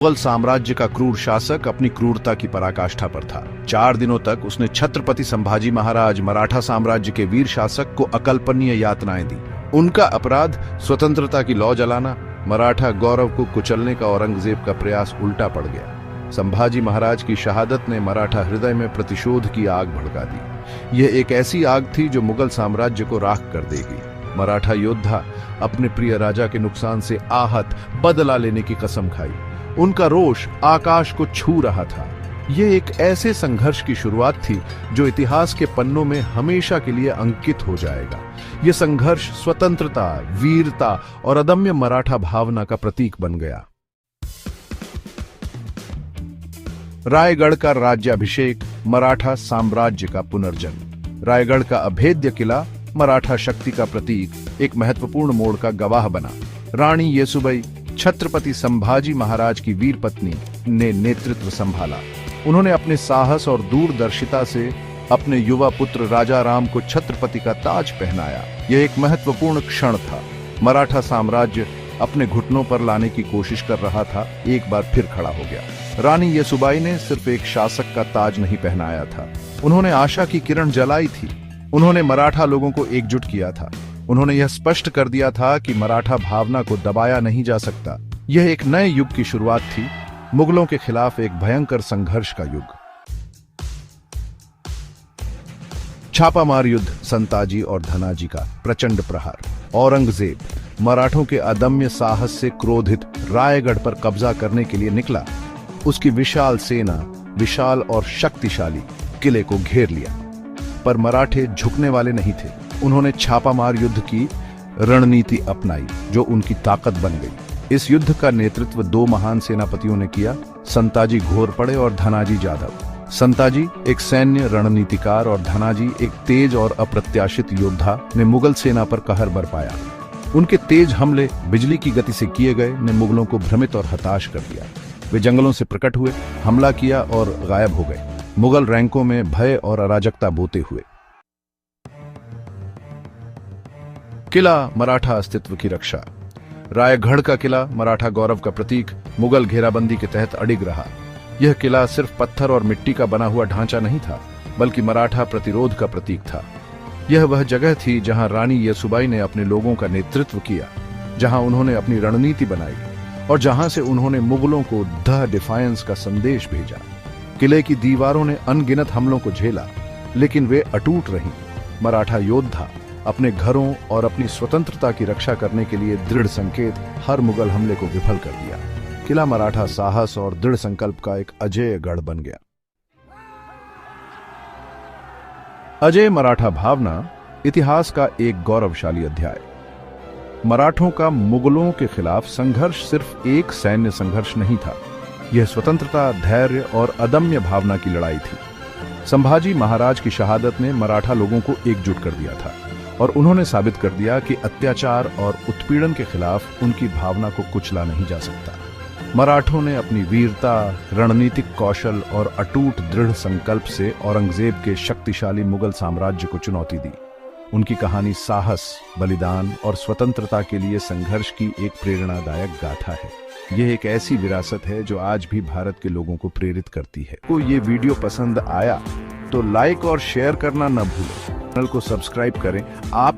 मुगल साम्राज्य का क्रूर शासक अपनी क्रूरता की पराकाष्ठा पर था। 4 दिनों तक उसने छत्रपति संभाजी महाराज मराठा साम्राज्य के वीर शासक को अकल्पनीय यातनाएं दी। उनका अपराध स्वतंत्रता की लौ जलाना, मराठा गौरव को कुचलने का औरंगजेब का प्रयास उल्टा पड़ गया। संभाजी महाराज की शहादत ने मराठा हृदय में प्रतिशोध की आग भड़का दी। यह एक ऐसी आग थी जो मुगल साम्राज्य को राख कर देगी। मराठा योद्धा अपने प्रिय राजा के नुकसान से आहत बदला लेने की कसम खाई। उनका रोष आकाश को छू रहा था। यह एक ऐसे संघर्ष की शुरुआत थी जो इतिहास के पन्नों में हमेशा के लिए अंकित हो जाएगा। यह संघर्ष स्वतंत्रता, वीरता और अदम्य मराठा भावना का प्रतीक बन गया। रायगढ़ का राज्याभिषेक, मराठा साम्राज्य का पुनर्जन्म। रायगढ़ का अभेद्य किला मराठा शक्ति का प्रतीक एक महत्वपूर्ण मोड़ का गवाह बना। रानी येसुबाई, छत्रपति संभाजी महाराज की वीर पत्नी, ने नेतृत्व संभाला। उन्होंने अपने साहस और दूरदर्शिता से अपने युवा पुत्र राजा राम को छत्रपति का ताज पहनाया। यह एक महत्वपूर्ण क्षण था। मराठा साम्राज्य अपने घुटनों पर लाने की कोशिश कर रहा था, एक बार फिर खड़ा हो गया। रानी येसुबाई ने सिर्फ एक शासक का ताज नहीं पहनाया था, उन्होंने आशा की किरण जलाई थी। उन्होंने मराठा लोगों को एकजुट किया था। उन्होंने यह स्पष्ट कर दिया था कि मराठा भावना को दबाया नहीं जा सकता। यह एक नए युग की शुरुआत थी, मुगलों के खिलाफ एक भयंकर संघर्ष का युग। छापामार युद्ध, संताजी और धनाजी का प्रचंड प्रहार। औरंगजेब मराठों के अदम्य साहस से क्रोधित रायगढ़ पर कब्जा करने के लिए निकला। उसकी विशाल सेना, विशाल और शक्तिशाली, किले को घेर लिया। पर मराठे झुकने वाले नहीं थे। उन्होंने छापामार युद्ध की रणनीति अपनाई जो उनकी ताकत बन गई। इस युद्ध का नेतृत्व 2 महान सेनापतियों ने किया, संताजी घोरपड़े और धनाजी जाधव। संताजी एक सैन्य रणनीतिकार और धनाजी एक तेज और अप्रत्याशित योद्धा ने मुगल सेना पर कहर बरपाया। उनके तेज हमले बिजली की गति से किए गए ने मुगलों को भ्रमित और हताश कर दिया। वे जंगलों से प्रकट हुए, हमला किया और गायब हो गए। मुगल रैंकों में भय और अराजकता बोते हुए। किला, मराठा अस्तित्व की रक्षा। रायगढ़ का किला मराठा गौरव का प्रतीक मुगल घेराबंदी के तहत अडिग रहा। यह किला सिर्फ पत्थर और मिट्टी का बना हुआ ढांचा नहीं था, बल्कि मराठा प्रतिरोध का प्रतीक था। यह वह जगह थी जहां रानी येसुबाई ने अपने लोगों का नेतृत्व किया, जहां उन्होंने अपनी रणनीति बनाई और जहां से उन्होंने मुगलों को द डिफायंस का संदेश भेजा। किले की दीवारों ने अनगिनत हमलों को झेला, लेकिन वे अटूट रहीं। मराठा योद्धा अपने घरों और अपनी स्वतंत्रता की रक्षा करने के लिए दृढ़ संकेत हर मुगल हमले को विफल कर दिया। किला मराठा साहस और दृढ़ संकल्प का एक अजेय गढ़ बन गया। अजेय मराठा भावना, इतिहास का एक गौरवशाली अध्याय। मराठों का मुगलों के खिलाफ संघर्ष सिर्फ एक सैन्य संघर्ष नहीं था, यह स्वतंत्रता, धैर्य और अदम्य भावना की लड़ाई थी। संभाजी महाराज की शहादत ने मराठा लोगों को एकजुट कर दिया था और उन्होंने साबित कर दिया कि अत्याचार और उत्पीड़न के खिलाफ उनकी भावना को कुचला नहीं जा सकता। मराठों ने अपनी वीरता, रणनीतिक कौशल और अटूट दृढ़ संकल्प से औरंगजेब के शक्तिशाली मुगल साम्राज्य को चुनौती दी। उनकी कहानी साहस, बलिदान और स्वतंत्रता के लिए संघर्ष की एक प्रेरणादायक गाथा है। यह एक ऐसी विरासत है जो आज भी भारत के लोगों को प्रेरित करती है। को ये वीडियो पसंद आया तो लाइक और शेयर करना न भूलें। चैनल को सब्सक्राइब करें। आप